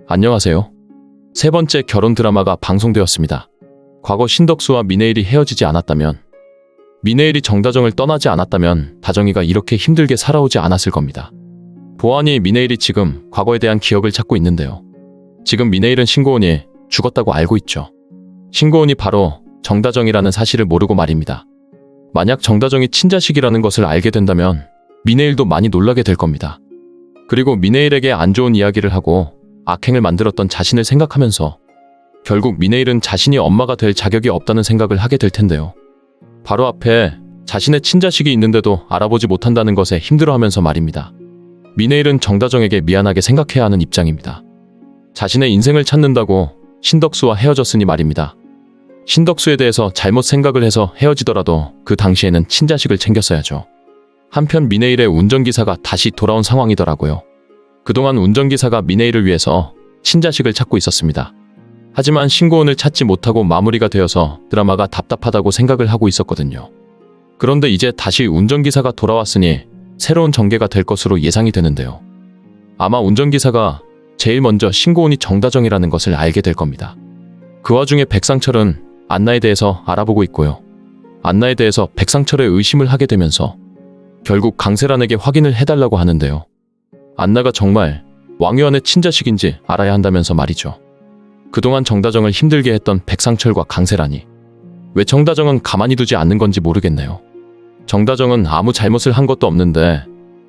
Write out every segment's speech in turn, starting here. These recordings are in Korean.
안녕하세요. 세 번째 결혼 드라마가 방송되었습니다. 과거 신덕수와 민혜일이 헤어지지 않았다면, 민혜일이 정다정을 떠나지 않았다면 다정이가 이렇게 힘들게 살아오지 않았을 겁니다. 보아하니 민혜일이 지금 과거에 대한 기억을 찾고 있는데요. 지금 민혜일은 신고은이 죽었다고 알고 있죠. 신고은이 바로 정다정이라는 사실을 모르고 말입니다. 만약 정다정이 친자식이라는 것을 알게 된다면 민혜일도 많이 놀라게 될 겁니다. 그리고 민혜일에게 안 좋은 이야기를 하고 악행을 만들었던 자신을 생각하면서 결국 민혜일은 자신이 엄마가 될 자격이 없다는 생각을 하게 될 텐데요. 바로 앞에 자신의 친자식이 있는데도 알아보지 못한다는 것에 힘들어하면서 말입니다. 민혜일은 정다정에게 미안하게 생각해야 하는 입장입니다. 자신의 인생을 찾는다고 신덕수와 헤어졌으니 말입니다. 신덕수에 대해서 잘못 생각을 해서 헤어지더라도 그 당시에는 친자식을 챙겼어야죠. 한편 민혜일의 운전기사가 다시 돌아온 상황이더라고요. 그동안 운전기사가 민혜일을 위해서 친자식을 찾고 있었습니다. 하지만 신고은을 찾지 못하고 마무리가 되어서 드라마가 답답하다고 생각을 하고 있었거든요. 그런데 이제 다시 운전기사가 돌아왔으니 새로운 전개가 될 것으로 예상이 되는데요. 아마 운전기사가 제일 먼저 신고은이 정다정이라는 것을 알게 될 겁니다. 그 와중에 백상철은 안나에 대해서 알아보고 있고요. 안나에 대해서 백상철의 의심을 하게 되면서 결국 강세란에게 확인을 해달라고 하는데요. 안나가 정말 왕유한의 친자식인지 알아야 한다면서 말이죠. 그동안 정다정을 힘들게 했던 백상철과 강세란이 왜 정다정은 가만히 두지 않는 건지 모르겠네요. 정다정은 아무 잘못을 한 것도 없는데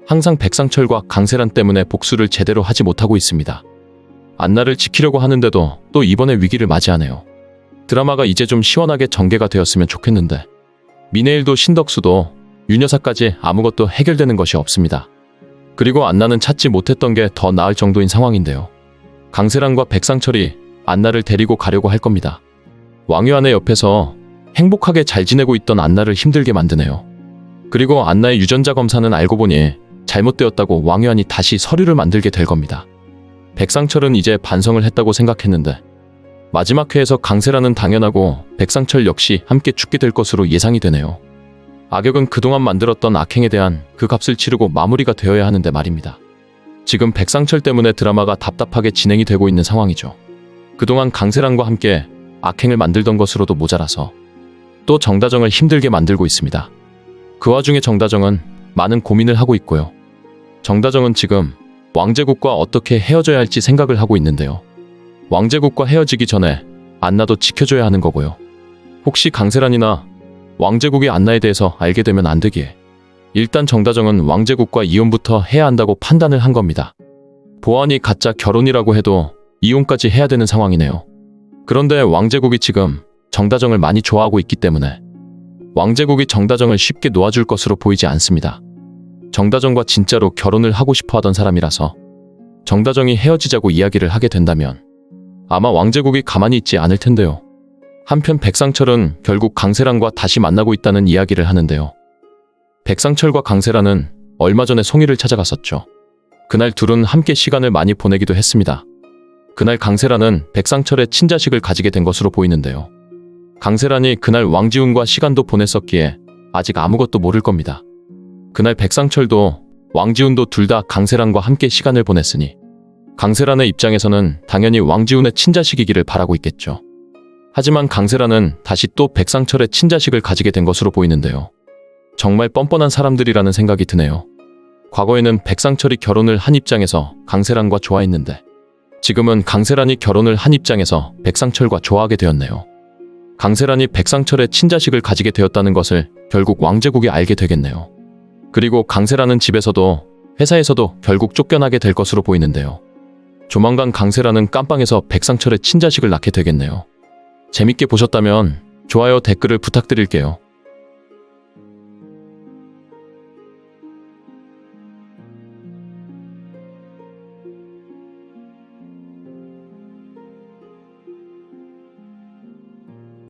항상 백상철과 강세란 때문에 복수를 제대로 하지 못하고 있습니다. 안나를 지키려고 하는데도 또 이번에 위기를 맞이하네요. 드라마가 이제 좀 시원하게 전개가 되었으면 좋겠는데 민혜일도 신덕수도 윤여사까지 아무것도 해결되는 것이 없습니다. 그리고 안나는 찾지 못했던 게 더 나을 정도인 상황인데요. 강세란과 백상철이 안나를 데리고 가려고 할 겁니다. 왕유한의 옆에서 행복하게 잘 지내고 있던 안나를 힘들게 만드네요. 그리고 안나의 유전자 검사는 알고 보니 잘못되었다고 왕유한이 다시 서류를 만들게 될 겁니다. 백상철은 이제 반성을 했다고 생각했는데 마지막 회에서 강세란은 당연하고 백상철 역시 함께 죽게 될 것으로 예상이 되네요. 악역은 그동안 만들었던 악행에 대한 그 값을 치르고 마무리가 되어야 하는데 말입니다. 지금 백상철 때문에 드라마가 답답하게 진행이 되고 있는 상황이죠. 그동안 강세란과 함께 악행을 만들던 것으로도 모자라서 또 정다정을 힘들게 만들고 있습니다. 그 와중에 정다정은 많은 고민을 하고 있고요. 정다정은 지금 왕제국과 어떻게 헤어져야 할지 생각을 하고 있는데요. 왕제국과 헤어지기 전에 안나도 지켜줘야 하는 거고요. 혹시 강세란이나 왕제국이 안나에 대해서 알게 되면 안 되기에 일단 정다정은 왕제국과 이혼부터 해야 한다고 판단을 한 겁니다. 보안이 가짜 결혼이라고 해도 이혼까지 해야 되는 상황이네요. 그런데 왕제국이 지금 정다정을 많이 좋아하고 있기 때문에 왕제국이 정다정을 쉽게 놓아줄 것으로 보이지 않습니다. 정다정과 진짜로 결혼을 하고 싶어 하던 사람이라서 정다정이 헤어지자고 이야기를 하게 된다면 아마 왕제국이 가만히 있지 않을 텐데요. 한편 백상철은 결국 강세란과 다시 만나고 있다는 이야기를 하는데요. 백상철과 강세란은 얼마 전에 송이를 찾아갔었죠. 그날 둘은 함께 시간을 많이 보내기도 했습니다. 그날 강세란은 백상철의 친자식을 가지게 된 것으로 보이는데요. 강세란이 그날 왕지훈과 시간도 보냈었기에 아직 아무것도 모를 겁니다. 그날 백상철도 왕지훈도 둘 다 강세란과 함께 시간을 보냈으니 강세란의 입장에서는 당연히 왕지훈의 친자식이기를 바라고 있겠죠. 하지만 강세란은 다시 또 백상철의 친자식을 가지게 된 것으로 보이는데요. 정말 뻔뻔한 사람들이라는 생각이 드네요. 과거에는 백상철이 결혼을 한 입장에서 강세란과 좋아했는데 지금은 강세란이 결혼을 한 입장에서 백상철과 좋아하게 되었네요. 강세란이 백상철의 친자식을 가지게 되었다는 것을 결국 왕제국이 알게 되겠네요. 그리고 강세란은 집에서도 회사에서도 결국 쫓겨나게 될 것으로 보이는데요. 조만간 강세란은 깜빵에서 백상철의 친자식을 낳게 되겠네요. 재밌게 보셨다면 좋아요, 댓글을 부탁드릴게요.